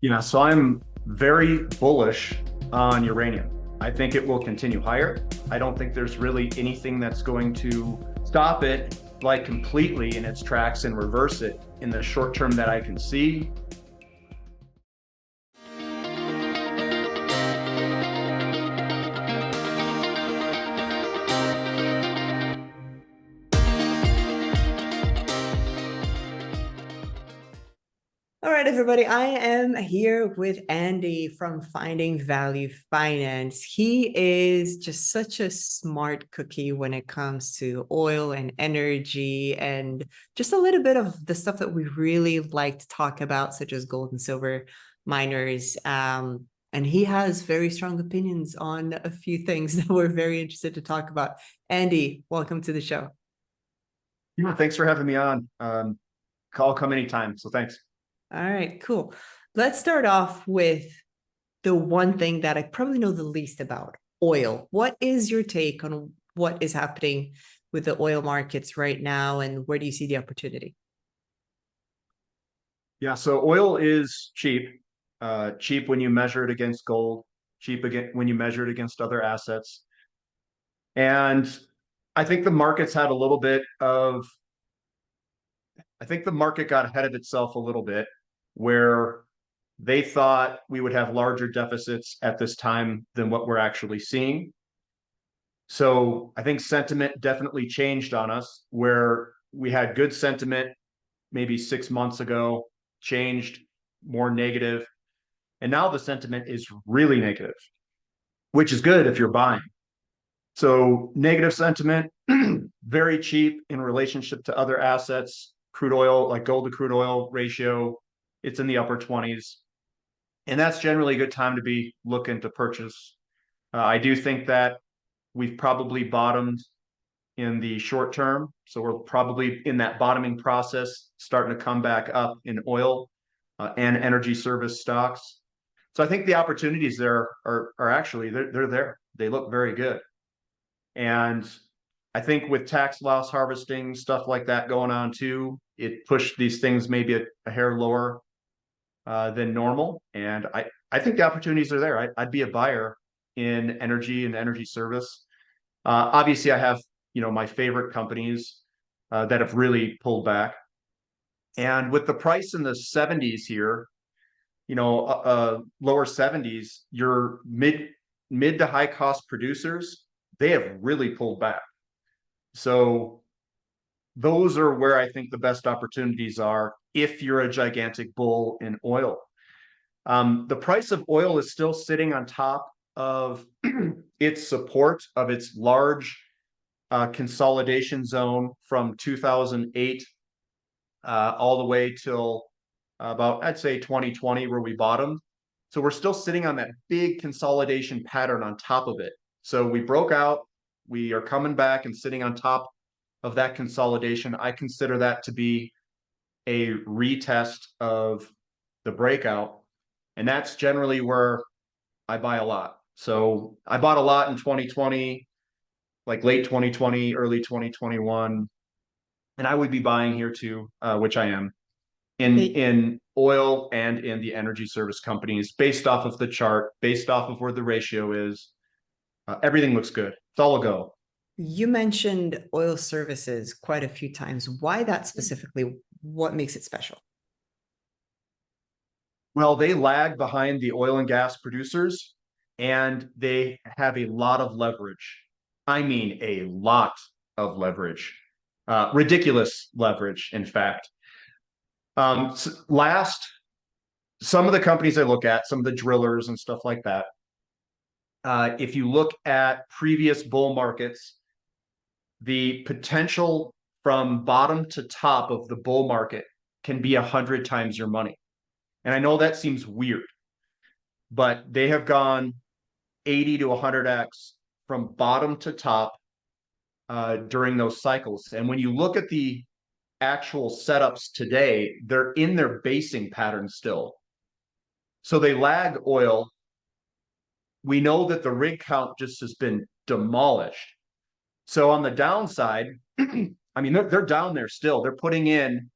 Yeah, so I'm very bullish on uranium. I think it will continue higher. I don't think there's really anything that's going to stop it like completely in its tracks and reverse it in the short term that I can see. All right, everybody. I am here with Andy from Finding Value Finance. He is just such a smart cookie when it comes to oil and energy and just a little bit of the stuff that we really like to talk about, such as gold and silver miners. And he has very strong opinions on a few things that we're very interested to talk about. Andy, welcome to the show. Yeah, thanks for having me on. Call come anytime. So thanks. All right, cool. Let's start off with the one thing that I probably know the least about, oil. What is your take on what is happening with the oil markets right now, and where do you see the opportunity? Yeah, so oil is cheap. Cheap when you measure it against gold, cheap again when you measure it against other assets. And I think the market's had a little bit of I think the market got ahead of itself a little bit where they thought we would have larger deficits at this time than what we're actually seeing. So I think sentiment definitely changed on us where we had good sentiment maybe 6 months ago, changed more negative, and now the sentiment is really negative, which is good if you're buying. So negative sentiment, very cheap in relationship to other assets, crude oil, like gold to crude oil ratio, it's in the upper 20s. And that's generally a good time to be looking to purchase. I do think that we've probably bottomed in the short term. So we're probably in that bottoming process, starting to come back up in oil and energy service stocks. So I think the opportunities there are actually they're there. They look very good. And I think with tax loss harvesting, stuff like that going on too, it pushed these things maybe a hair lower than normal. And I think the opportunities are there. I'd be a buyer in energy and energy service. Obviously, I have my favorite companies that have really pulled back. And with the price in the 70s here, lower 70s, your mid to high cost producers, they have really pulled back. So those are where I think the best opportunities are if you're a gigantic bull in oil. The price of oil is still sitting on top of its support of its large consolidation zone from 2008 all the way till about, I'd say, 2020, where we bottomed. So we're still sitting on that big consolidation pattern on top of it. So we broke out, we are coming back and sitting on top of that consolidation. I consider that to be a retest of the breakout. And that's generally where I buy a lot. So I bought a lot in 2020, like late 2020, early 2021, and I would be buying here too, which I am in oil and in the energy service companies based off of the chart, based off of where the ratio is. Everything looks good. It's all a go. You mentioned oil services quite a few times. Why that specifically? What makes it special? Well, they lag behind the oil and gas producers, and they have a lot of leverage. I mean, a lot of leverage. Ridiculous leverage, in fact. Last, some of the companies I look at, some of the drillers and stuff like that, if you look at previous bull markets, the potential from bottom to top of the bull market can be 100 times your money. And I know that seems weird, but they have gone 80 to 100x from bottom to top during those cycles. And when you look at the actual setups today, they're in their basing pattern still. So they lag oil. We know that the rig count just has been demolished. So on the downside, I mean, they're down there still. They're putting in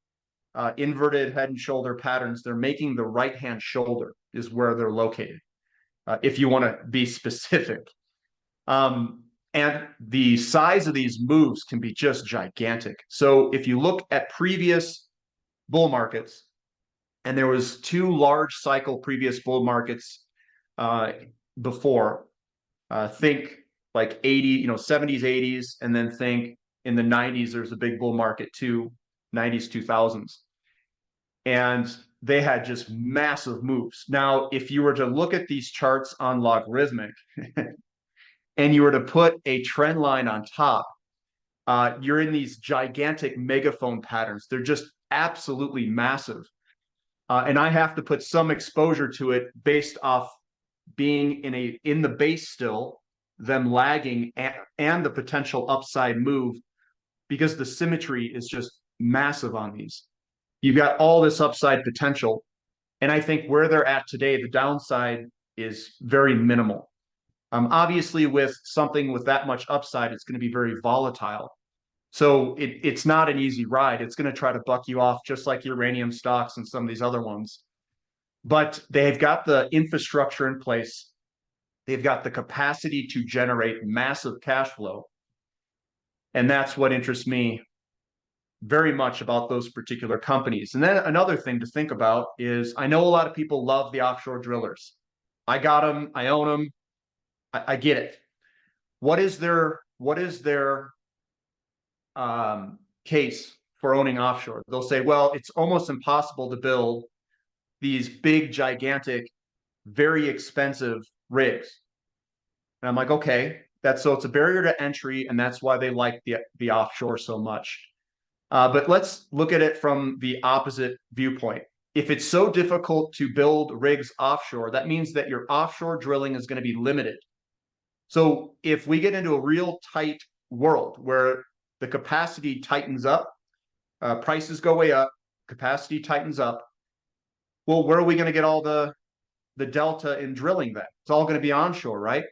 inverted head and shoulder patterns, they're making the right hand shoulder is where they're located, if you want to be specific. And the size of these moves can be just gigantic. So if you look at previous bull markets, and there was two large cycle previous bull markets before, think like 80, 70s, 80s, and then think in the 90s, there's a big bull market too, 90s, 2000s. And they had just massive moves. Now, if you were to look at these charts on logarithmic and you were to put a trend line on top, you're in these gigantic megaphone patterns. They're just absolutely massive. And I have to put some exposure to it based off being in the base still, them lagging, and the potential upside move, because the symmetry is just massive on these. You've got all this upside potential. And I think where they're at today, the downside is very minimal. Obviously, with something with that much upside, it's going to be very volatile. So it's not an easy ride. It's going to try to buck you off, just like uranium stocks and some of these other ones. But they've got the infrastructure in place. They've got the capacity to generate massive cash flow. And that's what interests me very much about those particular companies. And then another thing to think about is, I know a lot of people love the offshore drillers. I got them. I own them. I get it. What is their case for owning offshore? They'll say, well, it's almost impossible to build these big, gigantic, very expensive rigs. And I'm like, okay, so it's a barrier to entry, and that's why they like the offshore so much. But let's look at it from the opposite viewpoint. If it's so difficult to build rigs offshore, that means that your offshore drilling is going to be limited. So if we get into a real tight world where the capacity tightens up, prices go way up, capacity tightens up, well, where are we going to get all the delta in drilling then? It's all going to be onshore, right?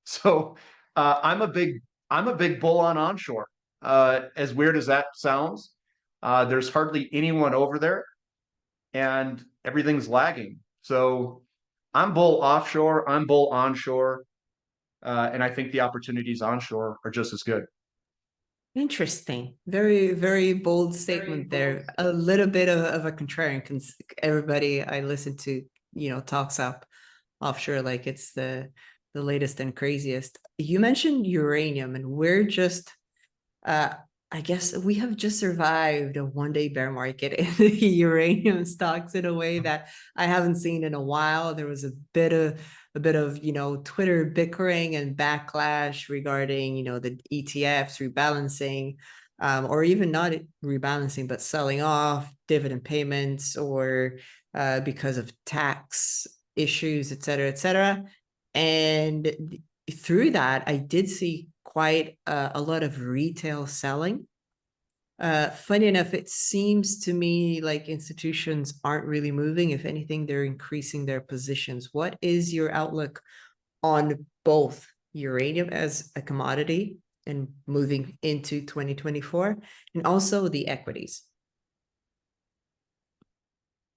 So I'm a big bull on onshore. As weird as that sounds, there's hardly anyone over there, and everything's lagging. So I'm bull offshore, I'm bull onshore, and I think the opportunities onshore are just as good. Interesting. Very, very bold statement there. A little bit of a contrarian, because everybody I listen to, talks up offshore like it's the latest and craziest. You mentioned uranium, and we're just I guess we have just survived a one-day bear market in the uranium stocks in a way that I haven't seen in a while. There was a bit of Twitter bickering and backlash regarding the ETFs rebalancing, or even not rebalancing but selling off, dividend payments, or because of tax issues, et cetera, and through that I did see quite a lot of retail selling. Funny enough, it seems to me like institutions aren't really moving. If anything, they're increasing their positions. What is your outlook on both uranium as a commodity and moving into 2024, and also the equities?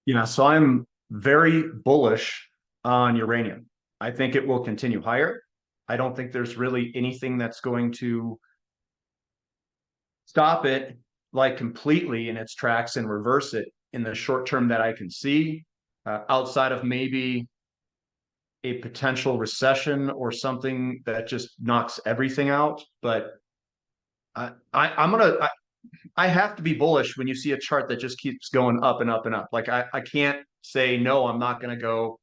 Yeah, so I'm very bullish on uranium. I think it will continue higher. I don't think there's really anything that's going to stop it like completely in its tracks and reverse it in the short term that I can see, outside of maybe a potential recession or something that just knocks everything out. But I have to be bullish when you see a chart that just keeps going up and up and up. Like I can't say, no, I'm not going to go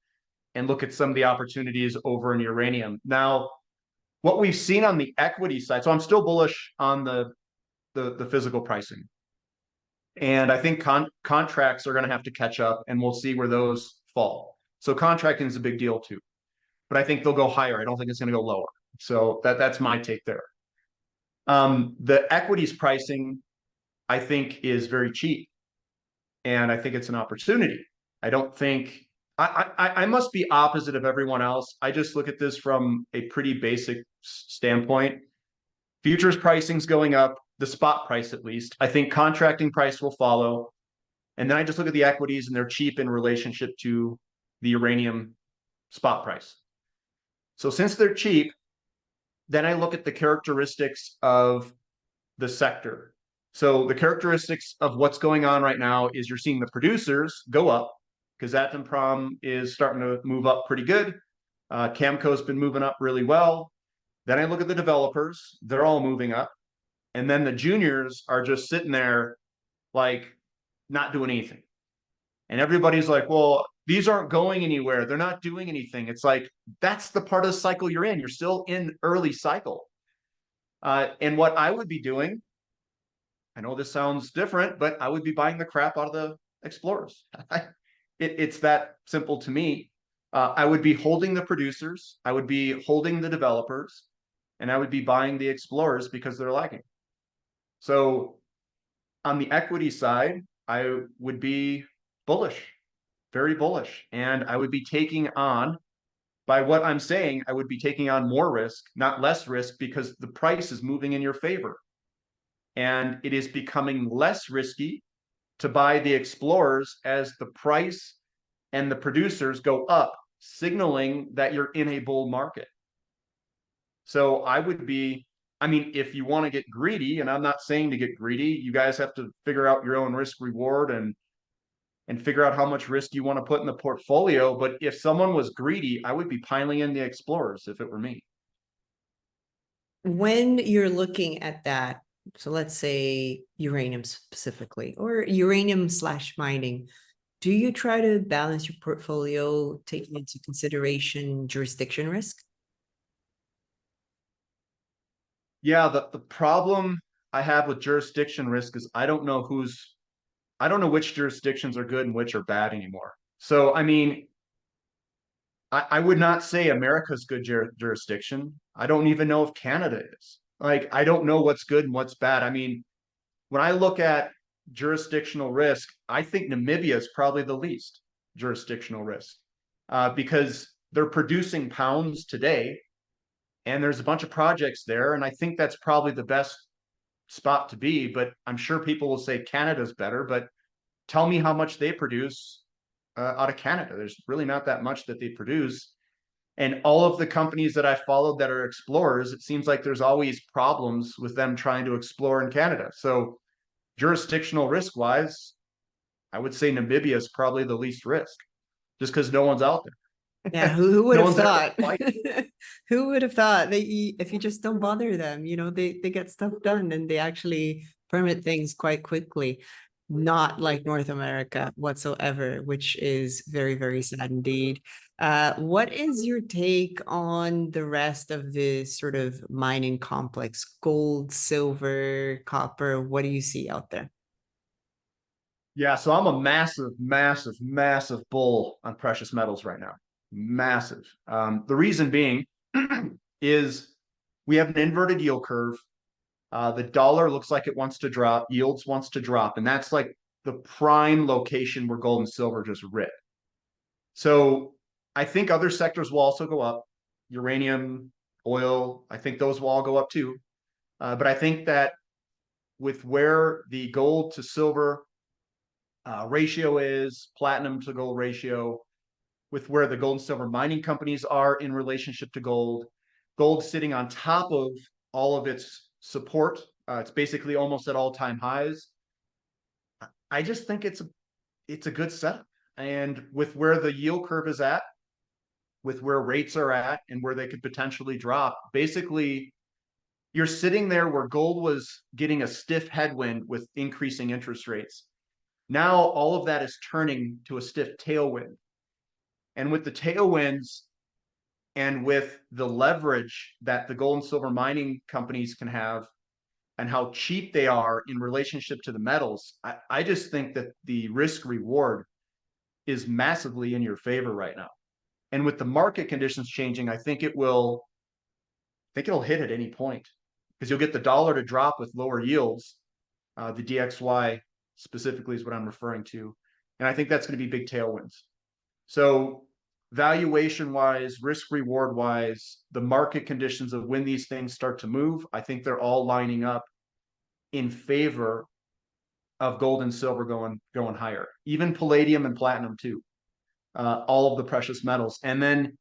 and look at some of the opportunities over in uranium. Now, what we've seen on the equity side, so I'm still bullish on the physical pricing. And I think contracts are going to have to catch up, and we'll see where those fall. So contracting is a big deal too. But I think they'll go higher. I don't think it's going to go lower. So that's my take there. The equities pricing, I think, is very cheap. And I think it's an opportunity. I don't think I must be opposite of everyone else. I just look at this from a pretty basic standpoint. Futures pricing's going up, the spot price at least. I think contracting price will follow. And then I just look at the equities and they're cheap in relationship to the uranium spot price. So since they're cheap, then I look at the characteristics of the sector. So the characteristics of what's going on right now is you're seeing the producers go up because Kazatomprom is starting to move up pretty good. Camco's been moving up really well. Then I look at the developers, they're all moving up. And then the juniors are just sitting there like not doing anything. And everybody's like, well, these aren't going anywhere. They're not doing anything. It's like, that's the part of the cycle you're in. You're still in early cycle. And what I would be doing, I know this sounds different, but I would be buying the crap out of the explorers. It's that simple to me. I would be holding the producers, I would be holding the developers, and I would be buying the explorers because they're lagging. So on the equity side, I would be bullish, very bullish. And I would be taking on, by what I'm saying, I would be taking on more risk, not less risk, because the price is moving in your favor. And it is becoming less risky to buy the explorers as the price and the producers go up, signaling that you're in a bull market. So I would be, I mean, if you want to get greedy, and I'm not saying to get greedy, you guys have to figure out your own risk reward and figure out how much risk you want to put in the portfolio. But if someone was greedy, I would be piling in the explorers if it were me. When you're looking at that, so let's say uranium specifically, or uranium slash mining, do you try to balance your portfolio taking into consideration jurisdiction risk? Yeah, the problem I have with jurisdiction risk is I don't know which jurisdictions are good and which are bad anymore. So I mean, I would not say America's good jurisdiction. I don't even know if Canada is. Like, I don't know what's good and what's bad. I mean, when I look at jurisdictional risk, I think Namibia is probably the least jurisdictional risk because they're producing pounds today and there's a bunch of projects there. And I think that's probably the best spot to be. But I'm sure people will say Canada's better, but tell me how much they produce out of Canada. There's really not that much that they produce. And all of the companies that I followed that are explorers, it seems like there's always problems with them trying to explore in Canada. So jurisdictional risk wise, I would say Namibia is probably the least risk just because no one's out Yeah, there. who would No have one's there to thought? fight. Who would have thought that if you just don't bother them, they get stuff done and they actually permit things quite quickly. Not like North America whatsoever, which is very, very sad indeed. What is your take on the rest of this sort of mining complex? Gold, silver, copper, what do you see out there? Yeah, so I'm a massive, massive, massive bull on precious metals right now. Massive. The reason being is we have an inverted yield curve. The dollar looks like it wants to drop, yields wants to drop, and that's like the prime location where gold and silver just rip. So I think other sectors will also go up. Uranium, oil, I think those will all go up too. But I think that with where the gold to silver ratio is, platinum to gold ratio, with where the gold and silver mining companies are in relationship to gold, gold sitting on top of all of its support. It's basically almost at all-time highs. I just think it's a good setup. And with where the yield curve is at, with where rates are at, and where they could potentially drop, basically you're sitting there where gold was getting a stiff headwind with increasing interest rates. Now all of that is turning to a stiff tailwind. And with the tailwinds and with the leverage that the gold and silver mining companies can have and how cheap they are in relationship to the metals, I just think that the risk reward is massively in your favor right now. And with the market conditions changing, I think it'll hit at any point because you'll get the dollar to drop with lower yields. The DXY specifically is what I'm referring to. And I think that's going to be big tailwinds. So valuation wise, risk reward wise, the market conditions of when these things start to move, I think they're all lining up in favor of gold and silver going higher, even palladium and platinum too, all of the precious metals. And then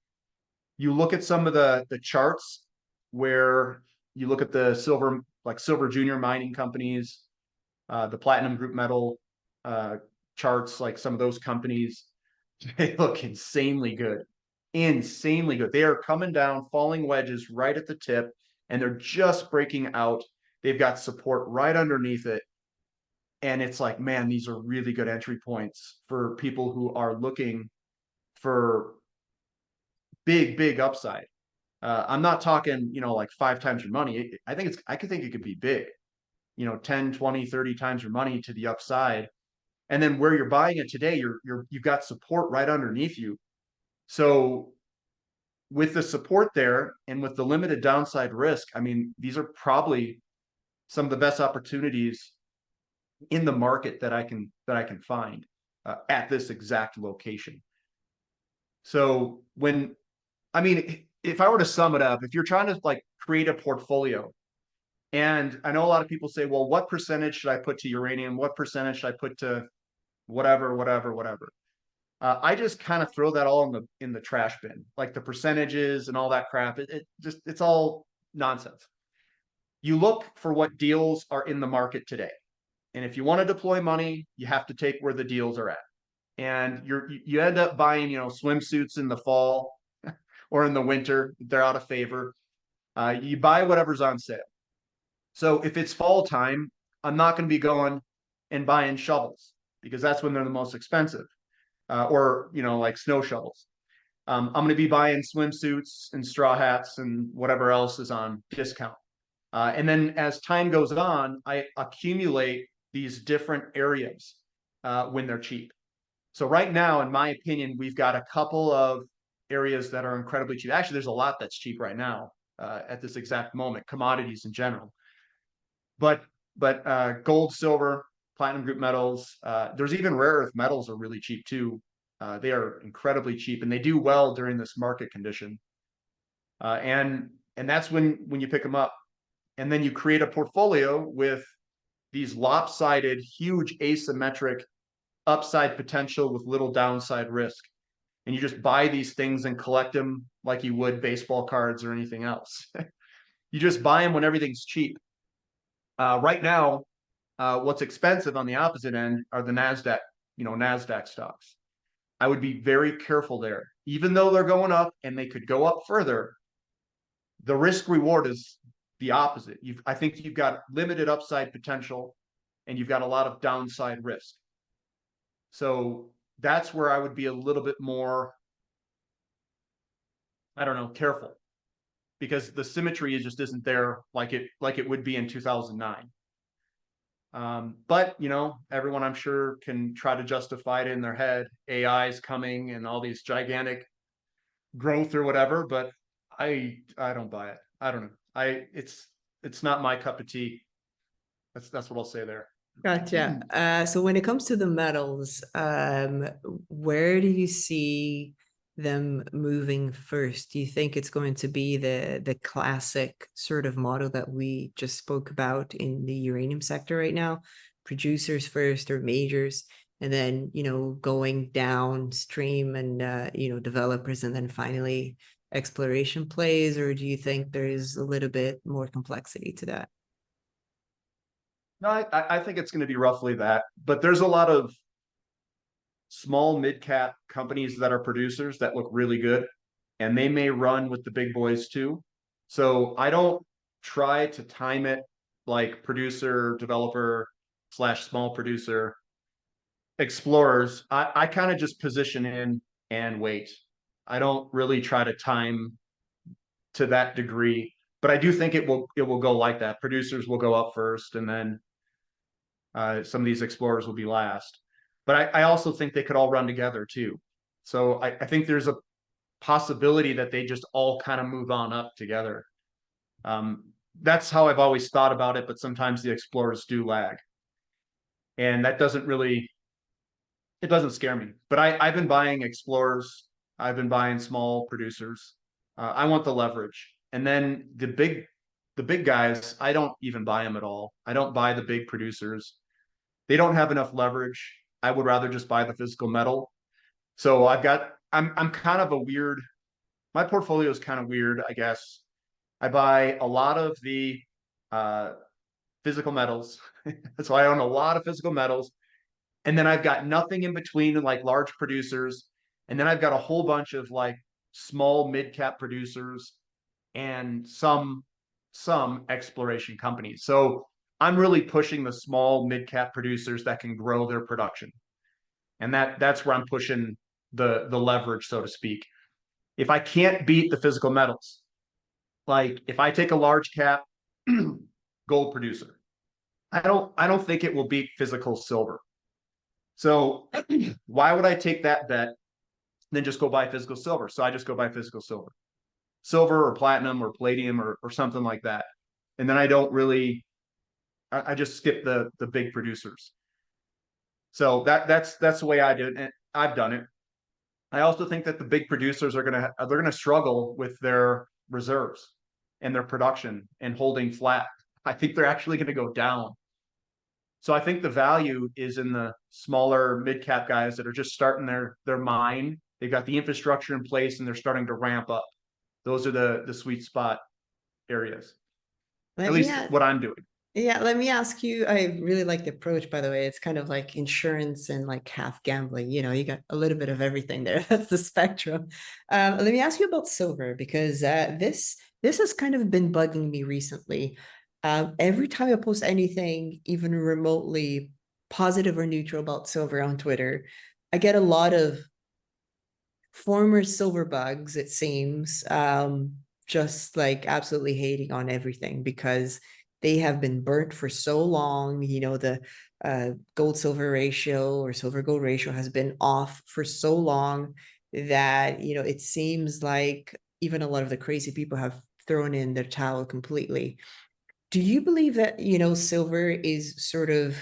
you look at some of the charts where you look at the silver, like silver junior mining companies, the platinum group metal uh, charts, like some of those companies, they look insanely good, insanely good. They are coming down, falling wedges right at the tip, and they're just breaking out. They've got support right underneath it. And it's like, man, these are really good entry points for people who are looking for big upside. I'm not talking, like 5 times your money. I could think it could be big, 10, 20, 30 times your money to the upside. And then where you're buying it today, you've got support right underneath you. So with the support there and with the limited downside risk, I mean, these are probably some of the best opportunities in the market that I can find at this exact location. So I mean, if I were to sum it up, if you're trying to like create a portfolio, and I know a lot of people say, well, what percentage should I put to uranium? What percentage should I put to whatever? I just kind of throw that all in the trash bin, like the percentages and all that crap. It's all nonsense. You look for what deals are in the market today, and if you want to deploy money, you have to take where the deals are at. And you end up buying swimsuits in the fall or in the winter. They're out of favor. You buy whatever's on sale. So if it's fall time, I'm not going to be going and buying shovels because that's when they're the most expensive, or like snow shovels. I'm going to be buying swimsuits and straw hats and whatever else is on discount. And then as time goes on, I accumulate these different areas when they're cheap. So right now, in my opinion, we've got a couple of areas that are incredibly cheap. Actually, there's a lot that's cheap right now at this exact moment, commodities in general. But gold, silver, platinum group metals, there's even rare earth metals are really cheap too. They are incredibly cheap and they do well during this market condition. And that's when you pick them up. And then you create a portfolio with these lopsided, huge asymmetric upside potential with little downside risk. And you just buy these things and collect them like you would baseball cards or anything else. You just buy them when everything's cheap. Right now, what's expensive on the opposite end are the NASDAQ stocks. I would be very careful there. Even though they're going up and they could go up further, the risk reward is the opposite. I think you've got limited upside potential and you've got a lot of downside risk. So that's where I would be a little bit more, I don't know, careful, because the symmetry just isn't there like it would be in 2009. But everyone I'm sure can try to justify it in their head. AI is coming and all these gigantic growth or whatever, but I don't buy it. I don't know. It's not my cup of tea. That's what I'll say there. Gotcha. So when it comes to the metals, where do you see them moving first? Do you think it's going to be the classic sort of model that we just spoke about in the uranium sector right now? Producers first or majors, and then, going downstream and, developers, and then finally exploration plays? Or do you think there's a little bit more complexity to that? No, I think it's going to be roughly that, but there's a lot of small mid-cap companies that are producers that look really good, and they may run with the big boys too. So I don't try to time it like producer, developer slash small producer, explorers. I kind of just position in and wait. I don't really try to time to that degree, but I do think it will go like that. Producers will go up first, and then some of these explorers will be last. But I also think they could all run together too. So I think there's a possibility that they just all kind of move on up together. That's how I've always thought about it, but sometimes the explorers do lag. And that it doesn't scare me. But I've been buying explorers, I've been buying small producers. I want the leverage. And then the big guys, I don't even buy them at all. I don't buy the big producers. They don't have enough leverage. I would rather just buy the physical metal. So I'm kind of a weird, my portfolio is kind of weird, I guess. I buy a lot of the uh, physical metals. So I own a lot of physical metals. And then I've got nothing in between, like large producers. And then I've got a whole bunch of like small mid cap producers and some exploration companies. So I'm really pushing the small mid cap producers that can grow their production. And that's where I'm pushing the leverage, so to speak. If I can't beat the physical metals, like if I take a large cap gold producer, I don't think it will beat physical silver. So why would I take that bet then just go buy physical silver? So I just go buy physical silver or platinum or palladium or something like that. And then I don't really, I just skip the big producers. So that's the way I do it. And I've done it. I also think that the big producers are they're gonna struggle with their reserves and their production and holding flat. I think they're actually going to go down. So I think the value is in the smaller mid cap guys that are just starting their mine. They've got the infrastructure in place and they're starting to ramp up. Those are the sweet spot areas. At Let me least ask, what I'm doing. yeah, let me ask you. I really like the approach, by the way. It's kind of like insurance and like half gambling. You got a little bit of everything there. That's the spectrum. Let me ask you about silver because this has kind of been bugging me recently. Every time I post anything, even remotely positive or neutral about silver on Twitter, I get a lot of former silver bugs, it seems, just like absolutely hating on everything because they have been burnt for so long. The gold silver ratio or silver gold ratio has been off for so long that, it seems like even a lot of the crazy people have thrown in their towel completely. Do you believe that, silver is sort of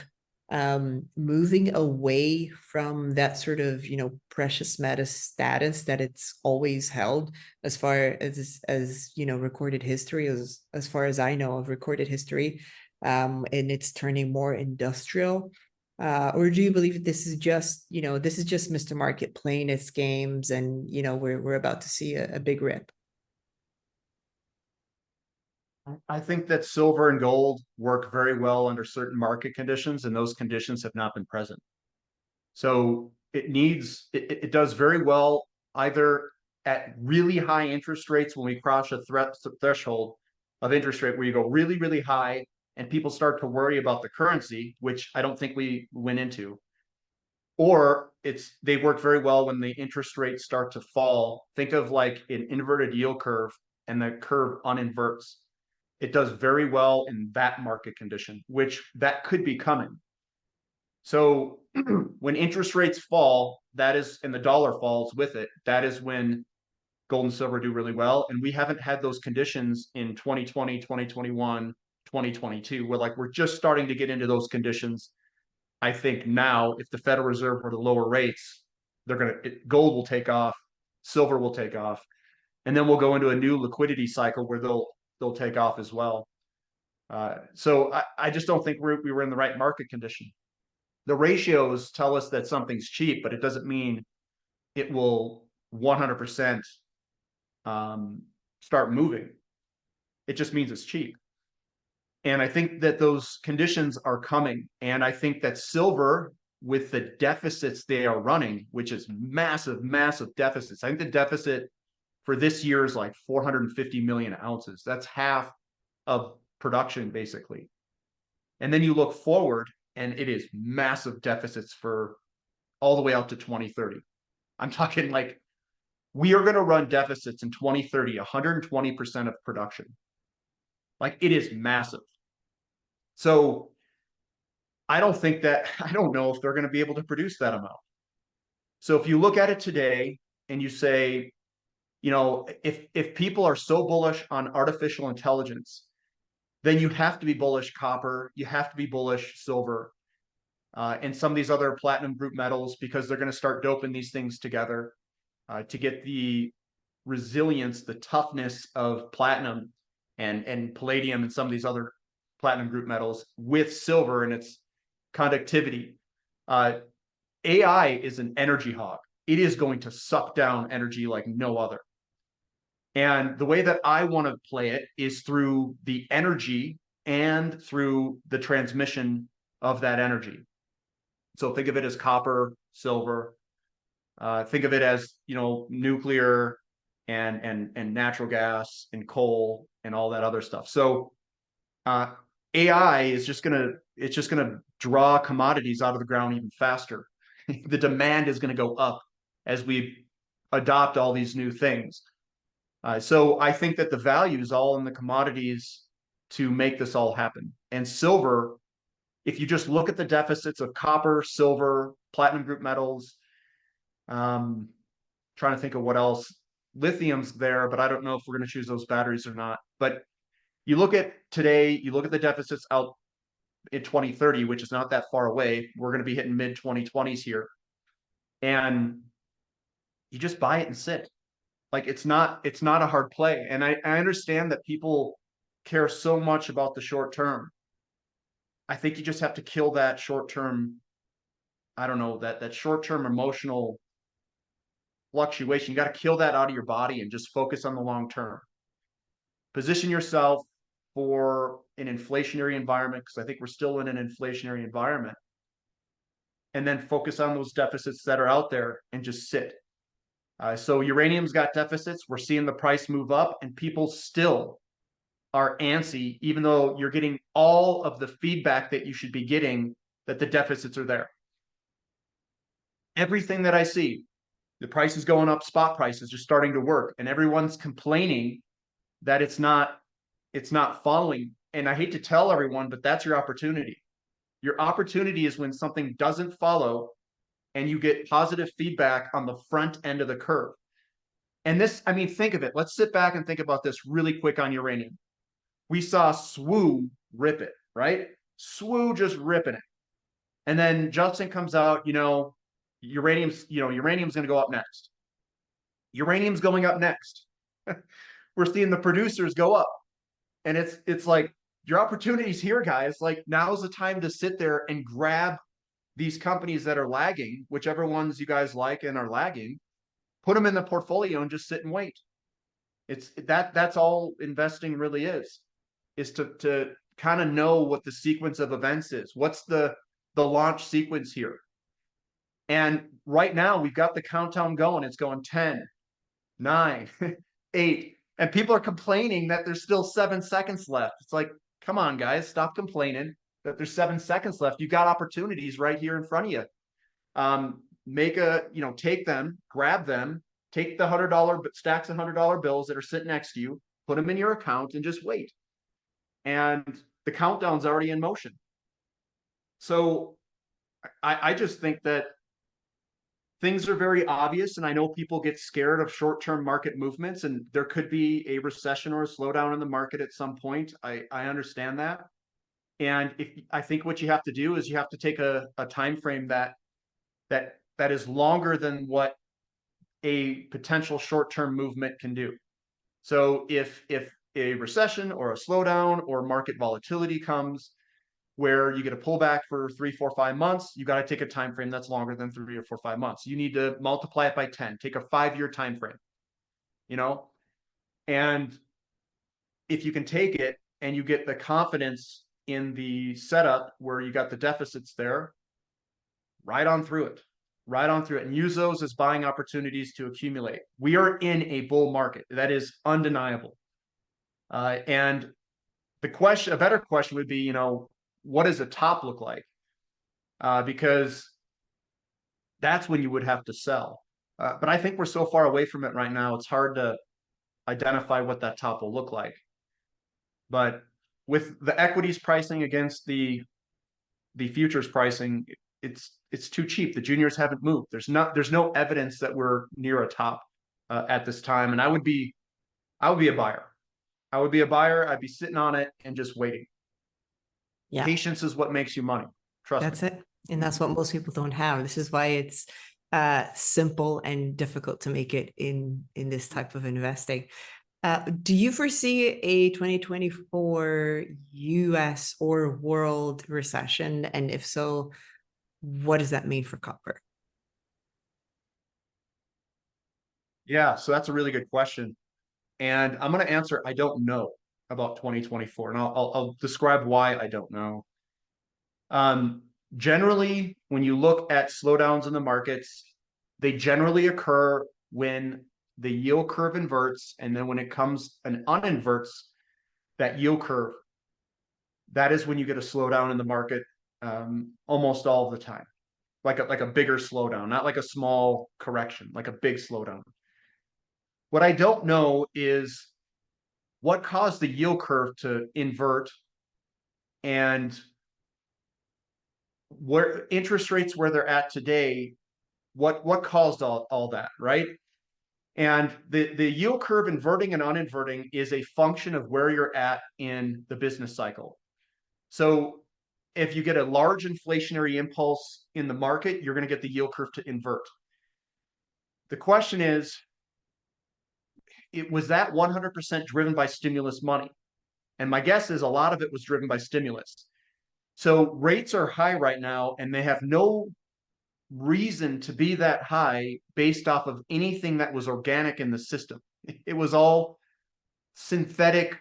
moving away from that sort of, precious metal status that it's always held as far as, recorded history, as far as I know of recorded history, and it's turning more industrial? Or do you believe that this is just Mr. Market playing its games and, we're about to see a big rip? I think that silver and gold work very well under certain market conditions, and those conditions have not been present. So it does very well either at really high interest rates when we cross a threshold of interest rate where you go really, really high and people start to worry about the currency, which I don't think we went into. Or they work very well when the interest rates start to fall. Think of like an inverted yield curve and the curve uninverts. It does very well in that market condition, which that could be coming. So when interest rates fall, and the dollar falls with it, that is when gold and silver do really well. And we haven't had those conditions in 2020, 2021, 2022. We're just starting to get into those conditions. I think now, if the Federal Reserve were to lower rates, gold will take off, silver will take off, and then we'll go into a new liquidity cycle where they'll take off as well. So I just don't think we were in the right market condition. The ratios tell us that something's cheap, but it doesn't mean it will 100% start moving. It just means it's cheap. And I think that those conditions are coming. And I think that silver, with the deficits they are running, which is massive, massive deficits. I think the deficit for this year is like 450 million ounces. That's half of production, basically. And then you look forward, and it is massive deficits for all the way out to 2030. I'm talking like we are going to run deficits in 2030, 120% of production. Like it is massive. So I don't know if they're going to be able to produce that amount. So if you look at it today and you say, if people are so bullish on artificial intelligence, then you have to be bullish copper, you have to be bullish silver, and some of these other platinum group metals because they're going to start doping these things together to get the resilience, the toughness of platinum and palladium and some of these other platinum group metals with silver, and conductivity. AI is an energy hog. It is going to suck down energy like no other. And the way that I want to play it is through the energy and through the transmission of that energy. So think of it as copper, silver. Think of it as, you know, nuclear and natural gas and coal and all that other stuff. So AI is just gonna draw commodities out of the ground even faster. The demand is going to go up as we adopt all these new things. So I think that the value is all in the commodities to make this all happen. And silver, if you just look at the deficits of copper, silver, platinum group metals, trying to think of what else. Lithium's there, but I don't know if we're going to choose those batteries or not. But you look at today, you look at the deficits out in 2030, which is not that far away. We're going to be hitting mid 2020s here. And you just buy it and sit. Like it's not a hard play. And I understand that people care so much about the short term. I think you just have to kill that short term, I don't know, that short term emotional fluctuation. You got to kill that out of your body and just focus on the long term. Position yourself for an inflationary environment, because I think we're still in an inflationary environment. And then focus on those deficits that are out there and just sit. So uranium's got deficits. We're seeing the price move up, and people still are antsy, even though you're getting all of the feedback that you should be getting that the deficits are there. Everything that I see, the price is going up, spot prices just starting to work, and everyone's complaining that it's not following. And I hate to tell everyone, but that's your opportunity. Your opportunity is when something doesn't follow and you get positive feedback on the front end of the curve. And this, I mean, think of it. Let's sit back and think about this really quick on uranium. We saw SWU rip it, right? SWU just ripping it. And then Justin comes out, uranium's going to go up next. Uranium's going up next. We're seeing the producers go up. And it's like, your opportunity's here, guys. Like, now's the time to sit there and grab these companies that are lagging, whichever ones you guys like and are lagging, put them in the portfolio and just sit and wait. That's all investing really is to kind of know what the sequence of events is. What's the launch sequence here? And right now we've got the countdown going. It's going 10, 9, 8. And people are complaining that there's still 7 seconds left. It's like, come on, guys, stop complaining that there's 7 seconds left. You've got opportunities right here in front of you. Take them, grab them, take the $100 stacks of $100 bills that are sitting next to you, put them in your account and just wait. And the countdown's already in motion. So I just think that things are very obvious, and I know people get scared of short-term market movements, and there could be a recession or a slowdown in the market at some point. I understand that. And I think what you have to do is you have to take a time frame that is longer than what a potential short-term movement can do. So if a recession or a slowdown or market volatility comes where you get a pullback for 3, 4, 5 months, you got to take a time frame that's longer than 3 or 4, 5 months. You need to multiply it by 10, take a 5-year time frame, and if you can take it and you get the confidence in the setup where you got the deficits there, right on through it and use those as buying opportunities to accumulate. We are in a bull market. That is undeniable. And a better question would be, what does a top look like? Because that's when you would have to sell. But I think we're so far away from it right now, it's hard to identify what that top will look like. But with the equities pricing against the futures pricing, it's too cheap. The juniors haven't moved. There's no evidence that we're near a top at this time. And I would be a buyer. I'd be sitting on it and just waiting. Yeah. Patience is what makes you money. Trust me. That's it. And that's what most people don't have. This is why it's simple and difficult to make it in this type of investing. Do you foresee a 2024 US or world recession? And if so, what does that mean for copper? Yeah, so that's a really good question. And I'm going to answer I don't know about 2024. And I'll describe why I don't know. Um, Generally, when you look at slowdowns in the markets, they generally occur when the yield curve inverts. And then when it comes and uninverts that yield curve, that is when you get a slowdown in the market almost all of the time. Like a bigger slowdown, not like a small correction, like a big slowdown. What I don't know is what caused the yield curve to invert and where interest rates where they're at today, what caused all that, right? And the yield curve inverting and uninverting is a function of where you're at in the business cycle. So if you get a large inflationary impulse in the market, you're going to get the yield curve to invert. The question is, it was that 100% driven by stimulus money? And my guess is a lot of it was driven by stimulus. So rates are high right now, and they have no reason to be that high based off of anything that was organic in the system. It was all synthetic,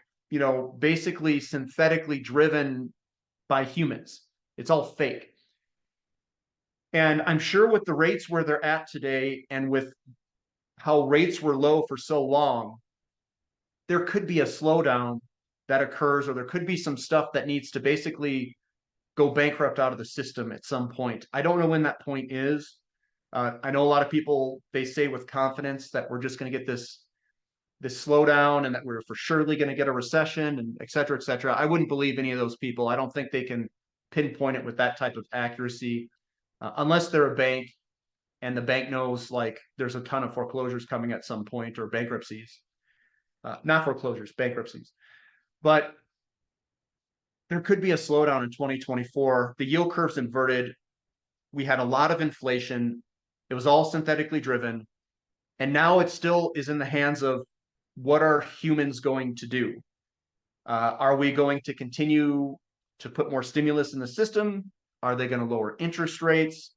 basically synthetically driven by humans. It's all fake. And I'm sure with the rates where they're at today and with how rates were low for so long, there could be a slowdown that occurs, or there could be some stuff that needs to basically go bankrupt out of the system at some point. I don't know when that point is. I know a lot of people, they say with confidence that we're just going to get this slowdown and that we're for surely going to get a recession and et cetera, et cetera. I wouldn't believe any of those people. I don't think they can pinpoint it with that type of accuracy unless they're a bank and the bank knows like there's a ton of foreclosures coming at some point or bankruptcies. Not foreclosures, bankruptcies. But there could be a slowdown in 2024. The yield curve's inverted. We had a lot of inflation. It was all synthetically driven. And now it still is in the hands of what are humans going to do? Are we going to continue to put more stimulus in the system? Are they going to lower interest rates?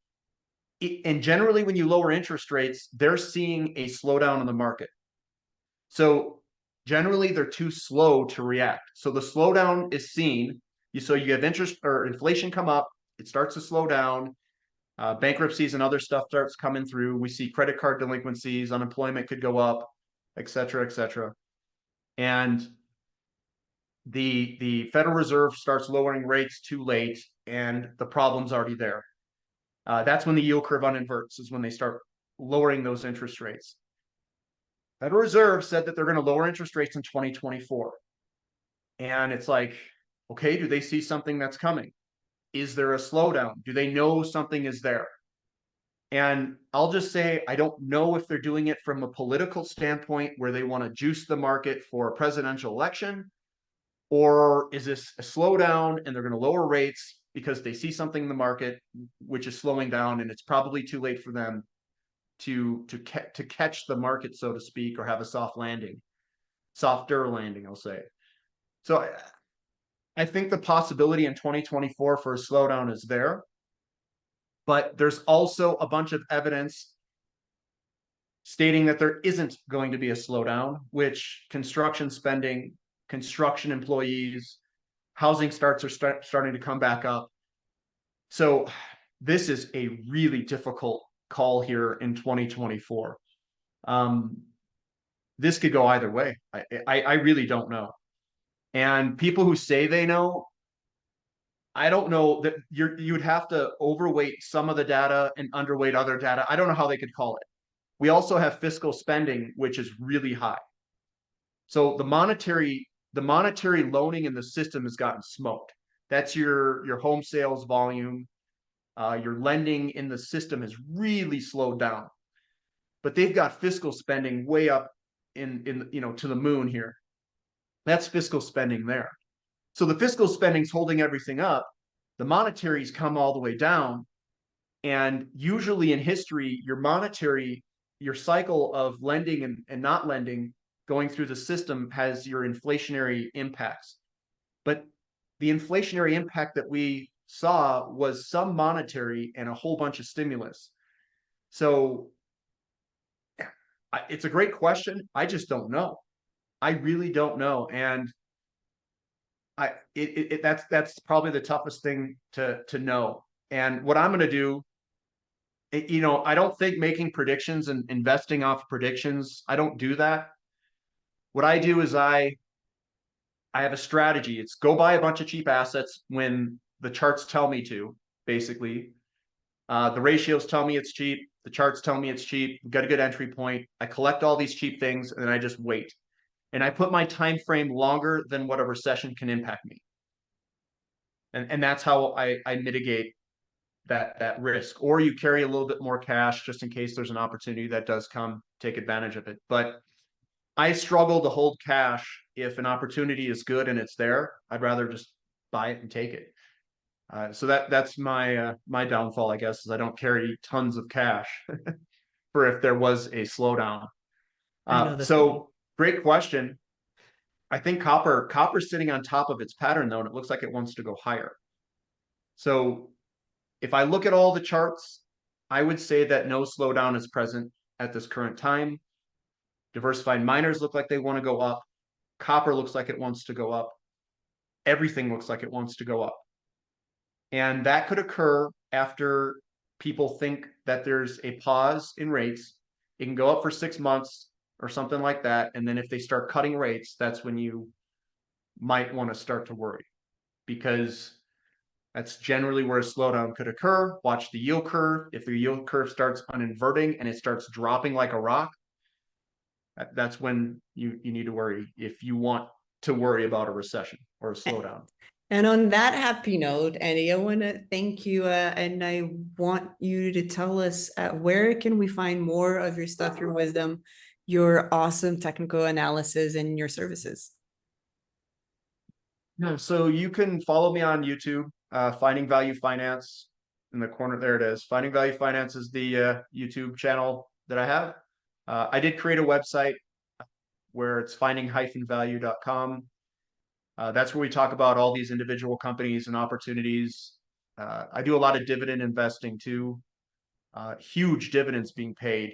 And generally, when you lower interest rates, they're seeing a slowdown in the market. So generally, they're too slow to react. So the slowdown is seen. So you have interest or inflation come up, it starts to slow down. Bankruptcies and other stuff starts coming through. We see credit card delinquencies, unemployment could go up, et cetera, et cetera. And the Federal Reserve starts lowering rates too late, and the problem's already there. That's when the yield curve uninverts, is when they start lowering those interest rates. Federal Reserve said that they're going to lower interest rates in 2024. And it's like, okay, do they see something that's coming? Is there a slowdown? Do they know something is there? And I'll just say, I don't know if they're doing it from a political standpoint where they want to juice the market for a presidential election, or is this a slowdown and they're going to lower rates because they see something in the market which is slowing down, and it's probably too late for them to catch the market, so to speak, or have a soft landing, softer landing, I'll say. So I think the possibility in 2024 for a slowdown is there, but there's also a bunch of evidence stating that there isn't going to be a slowdown, which construction spending, construction employees, housing starts are starting to come back up. So this is a really difficult call here in 2024. This could go either way. I really don't know. And people who say they know, I don't know that you'd have to overweight some of the data and underweight other data. I don't know how they could call it. We also have fiscal spending, which is really high. So the monetary loaning in the system has gotten smoked. That's your home sales volume. Your lending in the system has really slowed down. But they've got fiscal spending way up in to the moon here. That's fiscal spending there. So the fiscal spending's holding everything up. The monetary's come all the way down. And usually in history, your cycle of lending and not lending going through the system has your inflationary impacts. But the inflationary impact that we saw was some monetary and a whole bunch of stimulus. So it's a great question. I just don't know. I really don't know. And that's probably the toughest thing to know. And what I'm going to do, I don't think making predictions and investing off predictions, I don't do that. What I do is I have a strategy. It's go buy a bunch of cheap assets when the charts tell me to, basically. The ratios tell me it's cheap. The charts tell me it's cheap. Got a good entry point. I collect all these cheap things and then I just wait. And I put my time frame longer than what a recession can impact me. And that's how I mitigate that risk. Or you carry a little bit more cash just in case there's an opportunity that does come, take advantage of it. But I struggle to hold cash if an opportunity is good and it's there. I'd rather just buy it and take it. So that's my downfall, I guess, is I don't carry tons of cash for if there was a slowdown. I know the feeling. So great question. I think copper's sitting on top of its pattern though, and it looks like it wants to go higher. So if I look at all the charts, I would say that no slowdown is present at this current time. Diversified miners look like they want to go up. Copper looks like it wants to go up. Everything looks like it wants to go up. And that could occur after people think that there's a pause in rates. It can go up for 6 months or something like that. And then if they start cutting rates, that's when you might want to start to worry, because that's generally where a slowdown could occur. Watch the yield curve. If the yield curve starts uninverting and it starts dropping like a rock, that's when you need to worry, if you want to worry about a recession or a slowdown. And on that happy note, Andy, I want to thank you, and I want you to tell us where can we find more of your stuff, your wisdom, your awesome technical analysis, and your services. Yeah, so you can follow me on YouTube, Finding Value Finance. In the corner, there it is. Finding Value Finance is the YouTube channel that I have. I did create a website where it's finding-value.com. That's where we talk about all these individual companies and opportunities. I do a lot of dividend investing too. Huge dividends being paid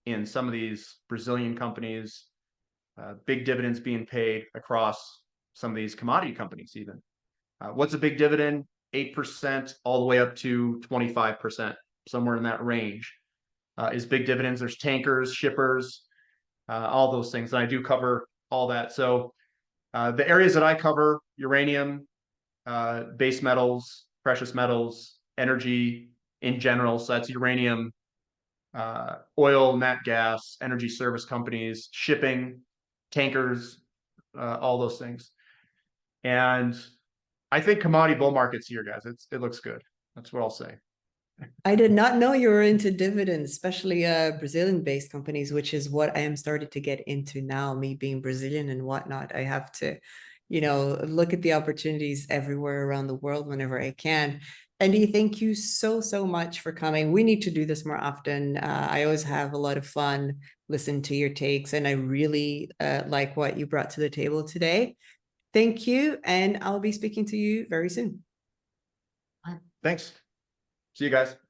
in some of these Brazilian companies. Big dividends being paid across some of these commodity companies even. What's a big dividend? 8% all the way up to 25%, somewhere in that range is big dividends. There's tankers, shippers, all those things. And I do cover all that. So the areas that I cover: uranium, base metals, precious metals, energy in general. So that's uranium, oil, nat gas, energy service companies, shipping, tankers, all those things. And I think commodity bull market's here, guys. It looks good. That's what I'll say. I did not know you were into dividends, especially Brazilian-based companies, which is what I am starting to get into now, me being Brazilian and whatnot. I have to, look at the opportunities everywhere around the world whenever I can. Andy, thank you so, so much for coming. We need to do this more often. I always have a lot of fun listening to your takes, and I really like what you brought to the table today. Thank you, and I'll be speaking to you very soon. Thanks. See you guys.